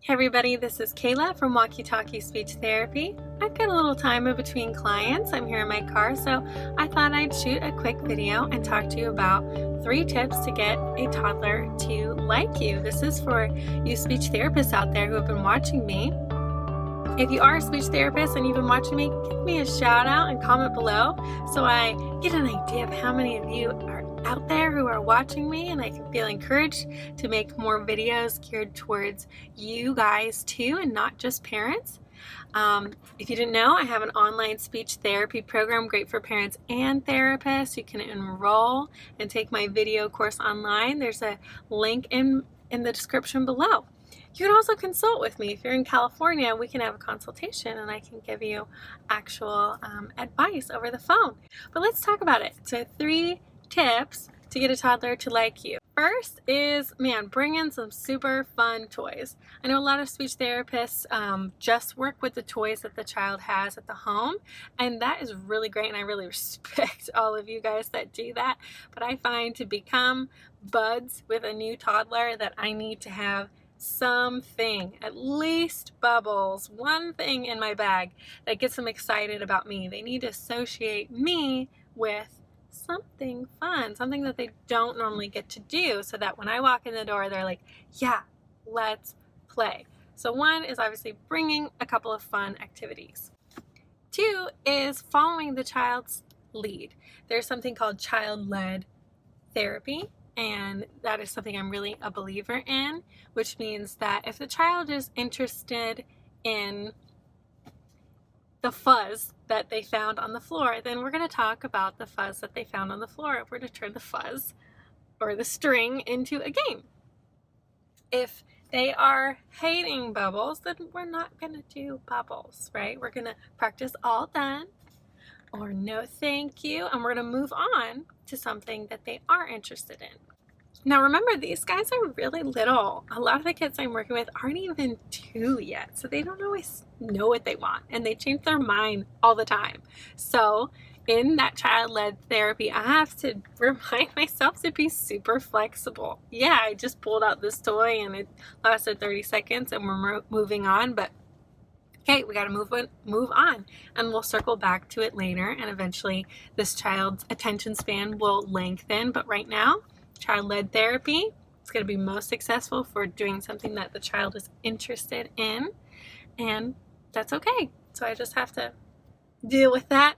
Hey everybody, this is Kayla from Walkie Talkie Speech Therapy. I've got a little time in between clients. I'm here in my car, so I thought I'd shoot a quick video and talk to you about 3 tips to get a toddler to like you. This is for you speech therapists out there who have been watching me. If you are a speech therapist and you've been watching me, give me a shout out and comment below so I get an idea of how many of you are out there who are watching me, and I can feel encouraged to make more videos geared towards you guys too and not just parents. If you didn't know, I have an online speech therapy program great for parents and therapists. You can enroll and take my video course online. There's a link in the description below. You can also consult with me. If you're in California, we can have a consultation and I can give you actual advice over the phone. But let's talk about it. So 3 tips to get a toddler to like you. First is, bring in some super fun toys. I know a lot of speech therapists just work with the toys that the child has at the home, and that is really great, and I really respect all of you guys that do that. But I find to become buds with a new toddler that I need to have something, at least bubbles, one thing in my bag that gets them excited about me. They need to associate me with something fun, something that they don't normally get to do, so that when I walk in the door, they're like, yeah, let's play. So 1 is obviously bringing a couple of fun activities. 2 is following the child's lead. There's something called child-led therapy, and that is something I'm really a believer in, which means that if the child is interested in the fuzz that they found on the floor, then we're going to talk about the fuzz that they found on the floor if we're to turn the fuzz or the string into a game. If they are hating bubbles, then we're not going to do bubbles, right? We're going to practice all done or no thank you, and we're going to move on to something that they are interested in. Now remember, these guys are really little. A lot of the kids I'm working with aren't even 2 yet, so they don't always know what they want, and they change their mind all the time. So in that child-led therapy, I have to remind myself to be super flexible. Yeah, I just pulled out this toy and it lasted 30 seconds and we're moving on, but okay, we got to move on, and we'll circle back to it later, and eventually this child's attention span will lengthen. But right now, child-led therapy is going to be most successful for doing something that the child is interested in, and that's okay. So I just have to deal with that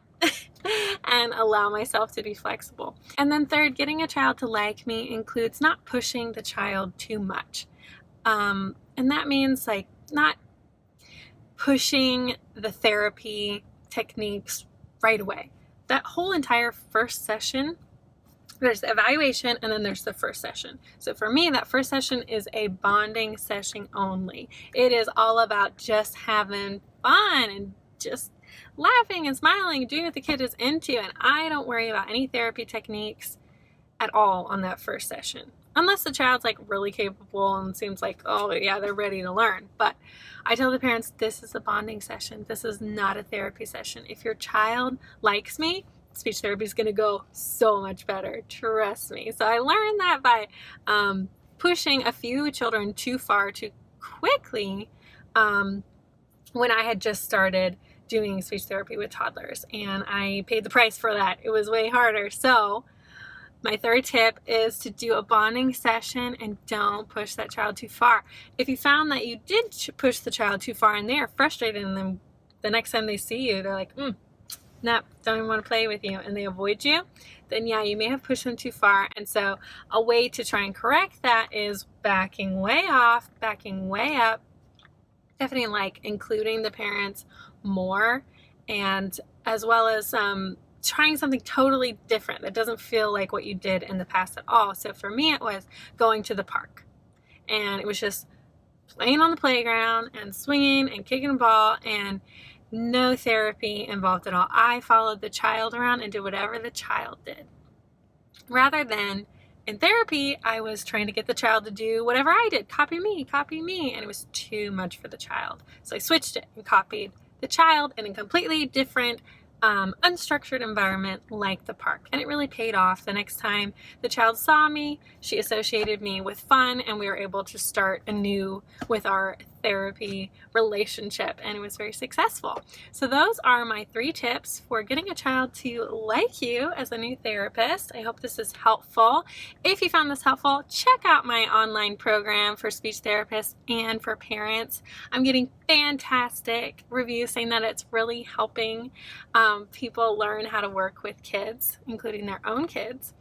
and allow myself to be flexible. And then 3rd, getting a child to like me includes not pushing the child too much. And that means like not pushing the therapy techniques right away. That whole entire first session, there's the evaluation and then there's the first session. So for me, that first session is a bonding session only. It is all about just having fun and just laughing and smiling and doing what the kid is into. And I don't worry about any therapy techniques at all on that first session, unless the child's like really capable and seems like, oh yeah, they're ready to learn. But I tell the parents, this is a bonding session. This is not a therapy session. If your child likes me, speech therapy is going to go so much better. Trust me. So I learned that by pushing a few children too far too quickly when I had just started doing speech therapy with toddlers, and I paid the price for that. It was way harder. So my 3rd tip is to do a bonding session and don't push that child too far. If you found that you did push the child too far and they are frustrated, and then the next time they see you, they're like, nope, don't even want to play with you, and they avoid you, then yeah, you may have pushed them too far. And so a way to try and correct that is backing way off, backing way up, definitely like including the parents more, and as well as trying something totally different that doesn't feel like what you did in the past at all. So for me, it was going to the park, and it was just playing on the playground and swinging and kicking a ball, and no therapy involved at all. I followed the child around and did whatever the child did. Rather than in therapy, I was trying to get the child to do whatever I did. Copy me, and it was too much for the child. So I switched it and copied the child in a completely different unstructured environment like the park. And it really paid off. The next time the child saw me, she associated me with fun, and we were able to start anew with our therapy relationship, and it was very successful. So those are my 3 tips for getting a child to like you as a new therapist. I hope this is helpful. If you found this helpful, check out my online program for speech therapists and for parents. I'm getting fantastic reviews saying that it's really helping people learn how to work with kids, including their own kids.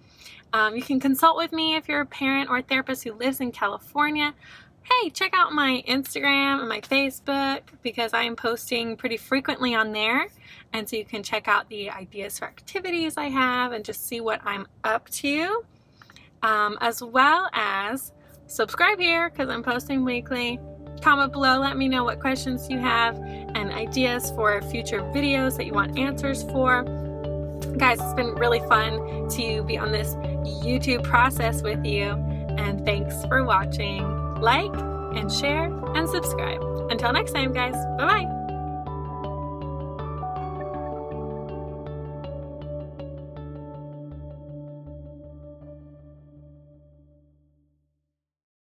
You can consult with me if you're a parent or a therapist who lives in California. Hey, check out my Instagram and my Facebook because I am posting pretty frequently on there. And so you can check out the ideas for activities I have and just see what I'm up to. As well as subscribe here because I'm posting weekly. Comment below, let me know what questions you have and ideas for future videos that you want answers for. Guys, it's been really fun to be on this YouTube process with you, and thanks for watching. Like and share and subscribe. Until next time, guys. Bye-bye.